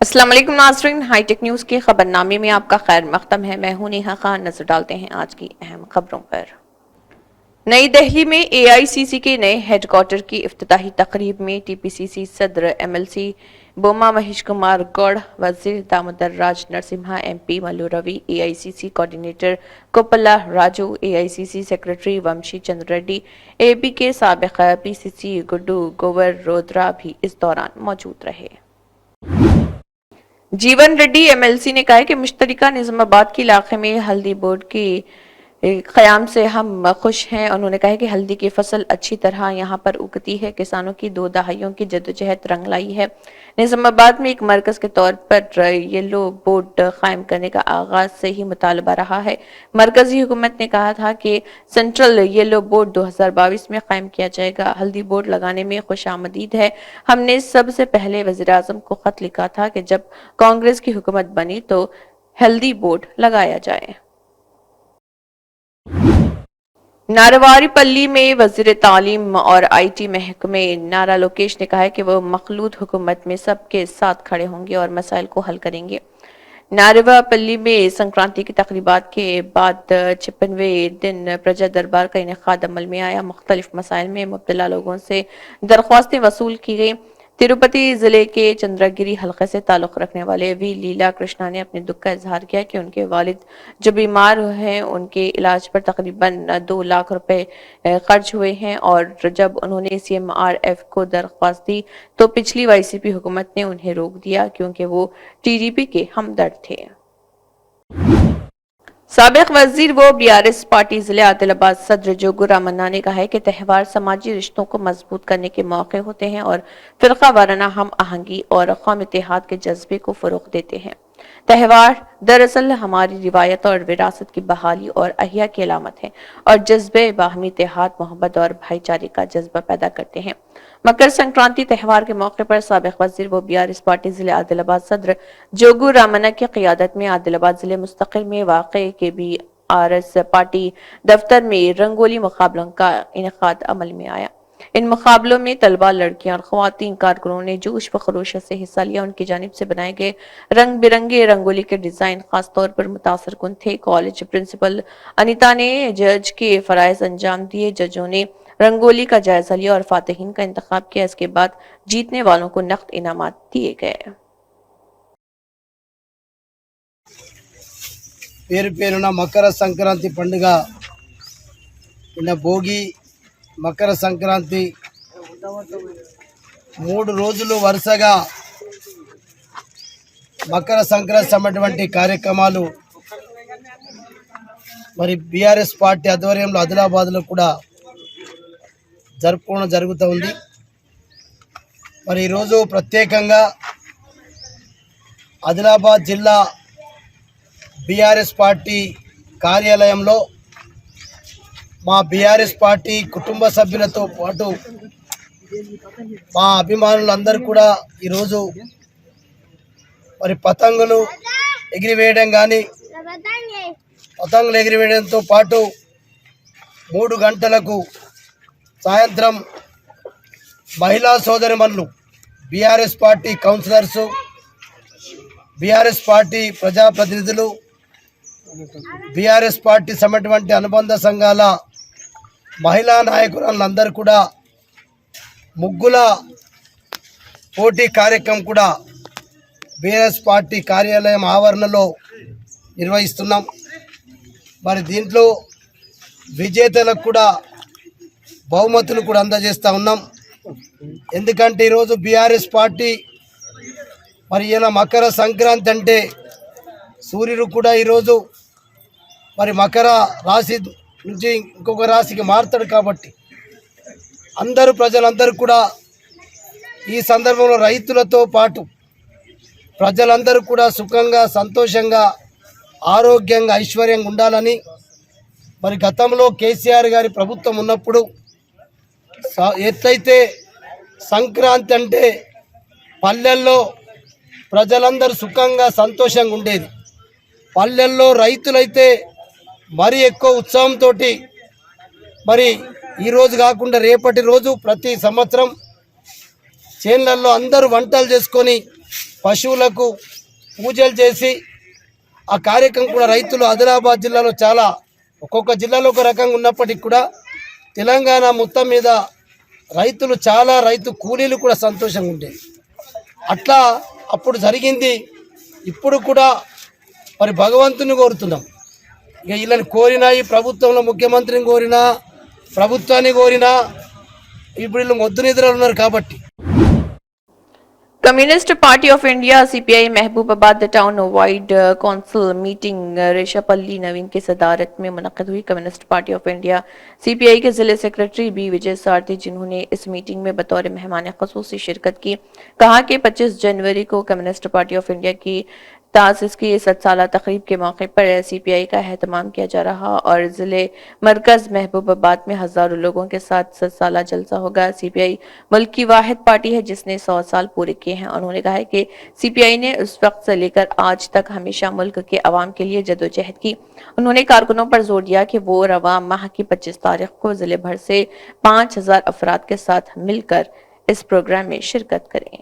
अस्सलाम वालेकुम नाज़रीन, हाईटेक न्यूज़ के खबरनामे में आपका खैर मक़दम है। मैं हूं नेहा खान। नजर डालते हैं आज की अहम खबरों पर। नई दिल्ली में एआईसीसी के नए हेडक्वार्टर की इफ्तिताही तकरीब में टीपीसीसी सदर एमएलसी बोमा महेश कुमार गौड़, वजीर Damodar Raj Narasimha, MP Mallu Ravi, AICC coordinator Kopalla Raju, AICC secretary Vamshi Chandra Reddy, एबी के साबिक पीसीसी गुड्डू गोवर रोद्रा भी इस दौरान मौजूद रहे। जीवन रेड्डी एमएलसी ने कहा कि मुश्तरका निजामाबाद के इलाके में हल्दी बोर्ड की क़याम से हम खुश हैं। उन्होंने कहा कि हल्दी की फसल अच्छी तरह यहाँ पर उगती है। किसानों की 2 दहाइयों की जद्दोजहद रंग लाई है। निजामाबाद में एक मरकज के तौर पर येलो बोर्ड कायम करने का आगाज से ही मुतालबा रहा है। मरकजी हुकूमत ने कहा था कि सेंट्रल येलो बोर्ड 2022 में कायम किया जाएगा। हल्दी बोर्ड लगाने में खुशामदीद है। हमने सबसे पहले वज़ीर आज़म को खत लिखा था कि जब कांग्रेस की हुकूमत बनी तो हल्दी बोर्ड लगाया जाए। नारवारीपल्ली में वजीर तालीम और आईटी महकमे नारा लोकेश ने कहा है कि वो मखलूत हुकूमत में सबके साथ खड़े होंगे और मसाइल को हल करेंगे। नारवापल्ली में संक्रांति की तकरीबात के बाद 56वें दिन प्रजा दरबार का इनेकाद अमल में आया। मुख्तलिफ मसाइल में मुब्तला लोगों से दरख्वास्तें वसूल की गई। तिरुपति जिले के चंद्रगिरी हलके से ताल्लुक रखने वाले वी लीला कृष्णा ने अपने दुख का इजहार किया कि उनके वालिद जो बीमार हैं उनके इलाज पर तकरीबन 2 लाख रुपए खर्च हुए हैं और जब उन्होंने सीएमआरएफ को दरख्वास्त दी तो पिछली वाईसीपी हुकूमत ने उन्हें रोक दिया क्योंकि वो टीडीपी के हमदर्द थे। साबिक वजीर व बीआरएस पार्टी जिले आदिलाबाद सदर जोगू रामन्ना ने कहा है कि त्यौहार समाजी रिश्तों को मजबूत करने के मौके होते हैं और फिरका वाराना हम आहंगी और कौमी इत्तेहाद के जज्बे को फरोग देते हैं। त्यौहार दरअसल हमारी रिवायत और विरासत की बहाली और अहिया की अलामत है और जज्बे बाहमी इत्तेहाद, मोहब्बत और भाईचारे का जज्बा पैदा करते हैं। मकर संक्रांति त्यौहार के मौके पर साबिक वजीर व बीआरएस पार्टी जिले आदिलाबाद सदर जोगू रामन्ना की क़ियादत में आदिलाबाद जिले मुस्तकिल में वाक़े के बीआरएस पार्टी दफ्तर में रंगोली मुकाबलों का इनेकाद अमल में आया। इन मुकाबलों में तलबा, लड़कियां और ख्वातीन कारकुनों ने जोश व खरोश से हिस्सा लिया। उनकी जानिब से बनाए गए रंग बिरंगे रंगोली के डिजाइन खास तौर पर मुतासर कुन थे। कॉलेज प्रिंसिपल अनिता ने जज के फराइज अंजाम दिए। जजों ने रंगोली का जायजा लिया और फातिहीन का इंतखाब किया। इसके बाद जीतने वालों को नकद इनामात दिए गए। పేరు పేరున మకర సంక్రాంతి పండుగ నిన్న భోగి మకర సంక్రాంతి 3 రోజులు వరుసగా మకర సంక్రాంతి సంబంధించిన కార్యక్రమాలు మరి బీఆర్ఎస్ పార్టీ ఆధ్వర్యంలో ఆదిలాబాద్లో కూడా జరుపుకోవడం జరుగుతూ ఉంది। మరి ఈరోజు ప్రత్యేకంగా ఆదిలాబాద్ జిల్లా బీఆర్ఎస్ పార్టీ కార్యాలయంలో మా బీఆర్ఎస్ పార్టీ కుటుంబ సభ్యులతో పాటు మా అభిమానులందరూ కూడా ఈరోజు మరి పతంగులు ఎగిరివేయడం కానీ పతంగులు ఎగిరివేయడంతో పాటు 3 గంటలకు సాయంత్రం మహిళా సోదరిమణులు BRS party councillors, BRS party ప్రజాప్రతినిధులు, బీఆర్ఎస్ పార్టీ సంబంధించిన అనుబంధ సంఘాల మహిళా నాయకులందరూ కూడా ముగ్గుల పోటీ కార్యక్రమం కూడా బీఆర్ఎస్ పార్టీ కార్యాలయం ఆవరణలో నిర్వహిస్తున్నాం। మరి దీంట్లో విజేతలకు కూడా బహుమతులు కూడా అందజేస్తూ ఉన్నాం। ఎందుకంటే ఈరోజు బీఆర్ఎస్ పార్టీ మరి ఇలా మకర సంక్రాంతి అంటే సూర్యుడు కూడా ఈరోజు మరి మకర రాశి నుంచి ఇంకొక రాశికి మారుతాడు కాబట్టి అందరూ ప్రజలందరూ కూడా ఈ సందర్భంలో రైతులతో పాటు ప్రజలందరూ కూడా సుఖంగా, సంతోషంగా, ఆరోగ్యంగా, ఐశ్వర్యంగా ఉండాలని మరి గతంలో కేసీఆర్ గారి ప్రభుత్వం ఉన్నప్పుడు ఎట్లయితే సంక్రాంతి అంటే పల్లెల్లో ప్రజలందరూ సుఖంగా, సంతోషంగా ఉండేది, పల్లెల్లో రైతులైతే మరి ఎక్కువ ఉత్సాహంతో మరి ఈ రోజు కాకుండా రేపటి రోజు ప్రతి సంవత్సరం చేన్లలో అందరూ వంటలు చేసుకొని పశువులకు పూజలు చేసి ఆ కార్యక్రమం కూడా రైతులు ఆదిలాబాద్ జిల్లాలో చాలా ఒక్కొక్క జిల్లాలో ఒక రకంగా ఉన్నప్పటికీ కూడా తెలంగాణ మొత్తం మీద రైతులు చాలా రైతు కూలీలు కూడా సంతోషంగా ఉండేది. అట్లా అప్పుడు జరిగింది. ఇప్పుడు కూడా మరి భగవంతుని కోరుతున్నాం. ఇక వీళ్ళని కోరినా, ఈ ప్రభుత్వంలో ముఖ్యమంత్రిని కోరినా, ప్రభుత్వాన్ని కోరినా ఇప్పుడు వీళ్ళు మొద్దు నిద్రలు ఉన్నారు కాబట్టి. Communist party of India CPI Mahabubabad town wide council meeting Reshapalli Naveen की सदारत में मुनक्किद हुई। Communist party of India CPI के जिले सेक्रेटरी बी विजय सारथी, जिन्होंने इस मीटिंग में बतौर मेहमान ख़ुसूसी शिरकत की, कहा कि 25 जनवरी को कम्युनिस्ट पार्टी ऑफ इंडिया की तासीस की 7 साला तकरीब के मौके पर सीपीआई का एहतमाम किया जा रहा और जिले मरकज महबूबाबाद में हजारों लोगों के साथ 7 साला जलसा होगा। सीपीआई मुल्क की वाहिद पार्टी है जिसने 100 साल पूरे किए हैं। उन्होंने कहा है कि सीपीआई ने उस वक्त से लेकर आज तक हमेशा मुल्क के अवाम के लिए जदोजहद की। उन्होंने कारकुनों पर जोर दिया कि वो रवा माह की 25 तारीख को जिले भर से 5000 अफराद के साथ मिलकर इस प्रोग्राम में शिरकत करें।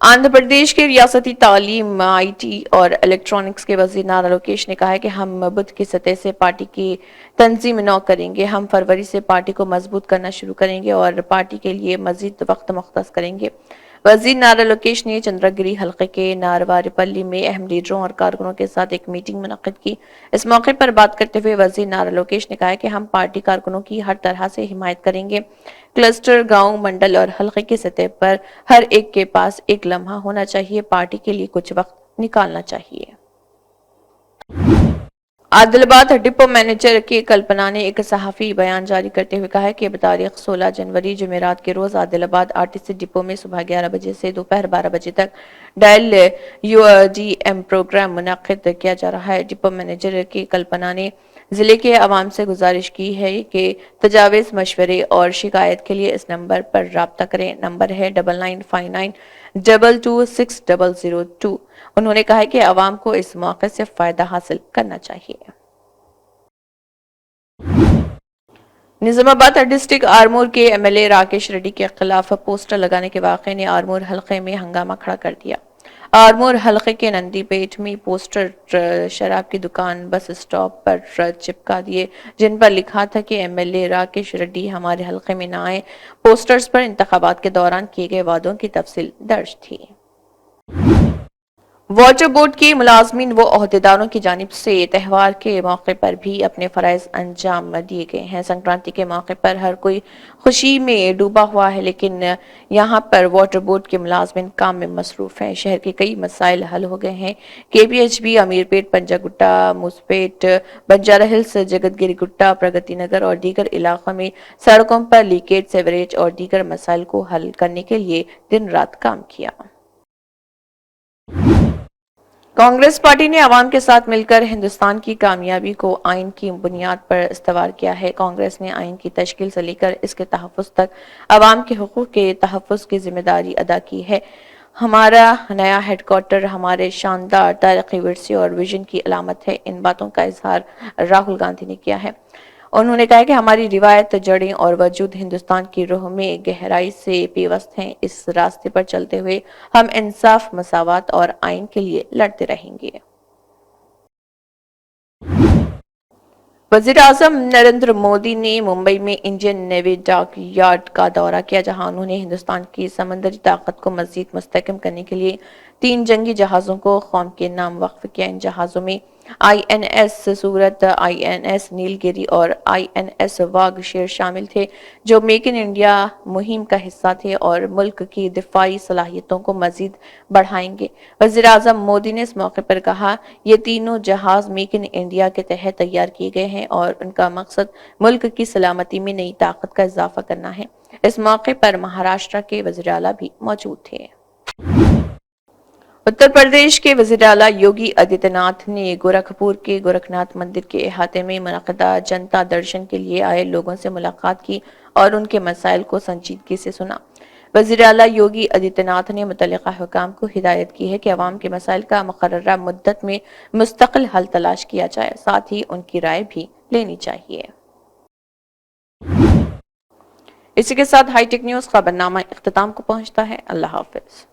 आंध्र प्रदेश के रियासती तालीम, आईटी और इलेक्ट्रॉनिक्स के वजीर नारा लोकेश ने कहा है कि हम बुध की सतह से पार्टी की तंजीम नौ करेंगे। हम फरवरी से पार्टी को मजबूत करना शुरू करेंगे और पार्टी के लिए मजीद वक्त मुख्तस करेंगे। वजीर नारा लोकेश ने चंद्रगिरी हलके के नारवारीपल्ली में अहम लीडरों और कारकुनों के साथ एक मीटिंग मुनक्किद की। इस मौके पर बात करते हुए वजीर नारा लोकेश ने कहा कि हम पार्टी कारकुनों की हर तरह से हिमायत करेंगे। क्लस्टर, गांव, मंडल और हलके की सतह पर हर एक के पास एक लम्हा होना चाहिए। पार्टी के लिए कुछ वक्त निकालना चाहिए। आदिलाबाद डिपो मैनेजर के कल्पना ने एक सहाफी बयान जारी करते हुए कहा है कि तारीख 16 जनवरी जुमेरात के रोज आदिलाबाद आरटीसी डिपो में सुबह 11 बजे से दोपहर 12 बजे तक डायल यूडीएम प्रोग्राम मुनक्किद किया जा रहा है। डिपो मैनेजर की कल्पना ने जिले के अवाम से गुजारिश की है कि तजावीज़, मशवरे और शिकायत के लिए इस नंबर पर राब्ता करें। नंबर है 9959226002। उन्होंने कहा कि अवाम को इस मौके से फायदा हासिल करना चाहिए। निजामाबाद डिस्ट्रिक्ट आरमूर के एमएलए राकेश रेड्डी के खिलाफ पोस्टर लगाने के वाक़े ने आरमूर हलके में हंगामा खड़ा कर दिया। आरमूर हलके के नंदीपेट में पोस्टर शराब की दुकान, बस स्टॉप पर चिपका दिए, जिन पर लिखा था कि एमएलए राकेश रेड्डी हमारे हलके में न आए। पोस्टर्स पर इंतखाबात के दौरान किए गए वादों की तफसील दर्ज थी। वाटर बोर्ड के मुलाजमीन व ओहदेदारों की जानिब से त्यौहार के मौके पर भी अपने फराइज अंजाम दिए गए हैं। संक्रांति के मौके पर हर कोई खुशी में डूबा हुआ है, लेकिन यहाँ पर वाटर बोर्ड के मुलाजमीन काम में मसरूफ हैं। शहर के कई मसाइल हल हो गए हैं। केपीएचबी, अमीरपेट, पंजागुट्टा, मूसपेट, बंजारा हिल्स, जगतगिरी गुट्टा, प्रगति नगर और दीगर इलाकों में सड़कों पर लीकेज, सेवरेज और दीगर मसाइल को हल करने के लिए दिन रात काम किया। कांग्रेस पार्टी ने अवाम के साथ मिलकर हिंदुस्तान की कामयाबी को आइन की बुनियाद पर इस्तवार किया है। कांग्रेस ने आइन की तश्कील से लेकर इसके तहफ़्फ़ुज़ तक अवाम के हुकूक़ के तहफ़्फ़ुज़ की जिम्मेदारी अदा की है। हमारा नया हेडक्वार्टर हमारे शानदार तारीख़ी विरसे और विजन की अलामत है। इन बातों का इजहार राहुल गांधी ने किया है। उन्होंने कहा कि हमारी रिवायत, जड़ें और वजूद हिंदुस्तान की रूह में गहराई से पेवस्त हैं। इस रास्ते पर चलते हुए हम इंसाफ, मसावत और आइन के लिए लड़ते रहेंगे। वज़ीर आज़म नरेंद्र मोदी ने मुंबई में इंडियन नेवी डॉक यार्ड का दौरा किया, जहां उन्होंने हिंदुस्तान की समंदरी ताकत को मजीद मुस्तहकम करने के लिए 3 जंगी जहाज़ों को कौम के नाम वक्फ किया। इन जहाज़ों में आईएनएस सूरत, आईएनएस नीलगिरी और आईएनएस वाघ शेर शामिल थे, जो मेक इन इंडिया मुहिम का हिस्सा थे और मुल्क की दिफाई सलाहियतों को मजीद बढ़ाएंगे। वज़ीर आज़म मोदी ने इस मौके पर कहा, ये तीनों जहाज मेक इन इंडिया के तहत तैयार किए गए हैं और उनका मकसद मुल्क की सलामती में नई ताकत का इजाफा करना है। इस मौके पर महाराष्ट्र के वज़ीर आला भी मौजूद थे। उत्तर प्रदेश के वज़ीर आला योगी आदित्यनाथ ने गोरखपुर के गोरखनाथ मंदिर के अहाते में मुनक़्क़दा जनता दर्शन के लिए आए लोगों से मुलाकात की और उनके मसाइल को संजीदगी से सुना। वज़ीर आला योगी आदित्यनाथ ने मुतल्लिक़ा हुकाम को हिदायत की है कि अवाम के मसाइल का मुक़र्ररा मुद्दत में मुस्तक़िल हल तलाश किया जाए, साथ ही उनकी राय भी लेनी चाहिए। इसी के साथ हाईटेक न्यूज खबरनामा इख्तिताम को पहुंचता है। अल्लाह हाफिज।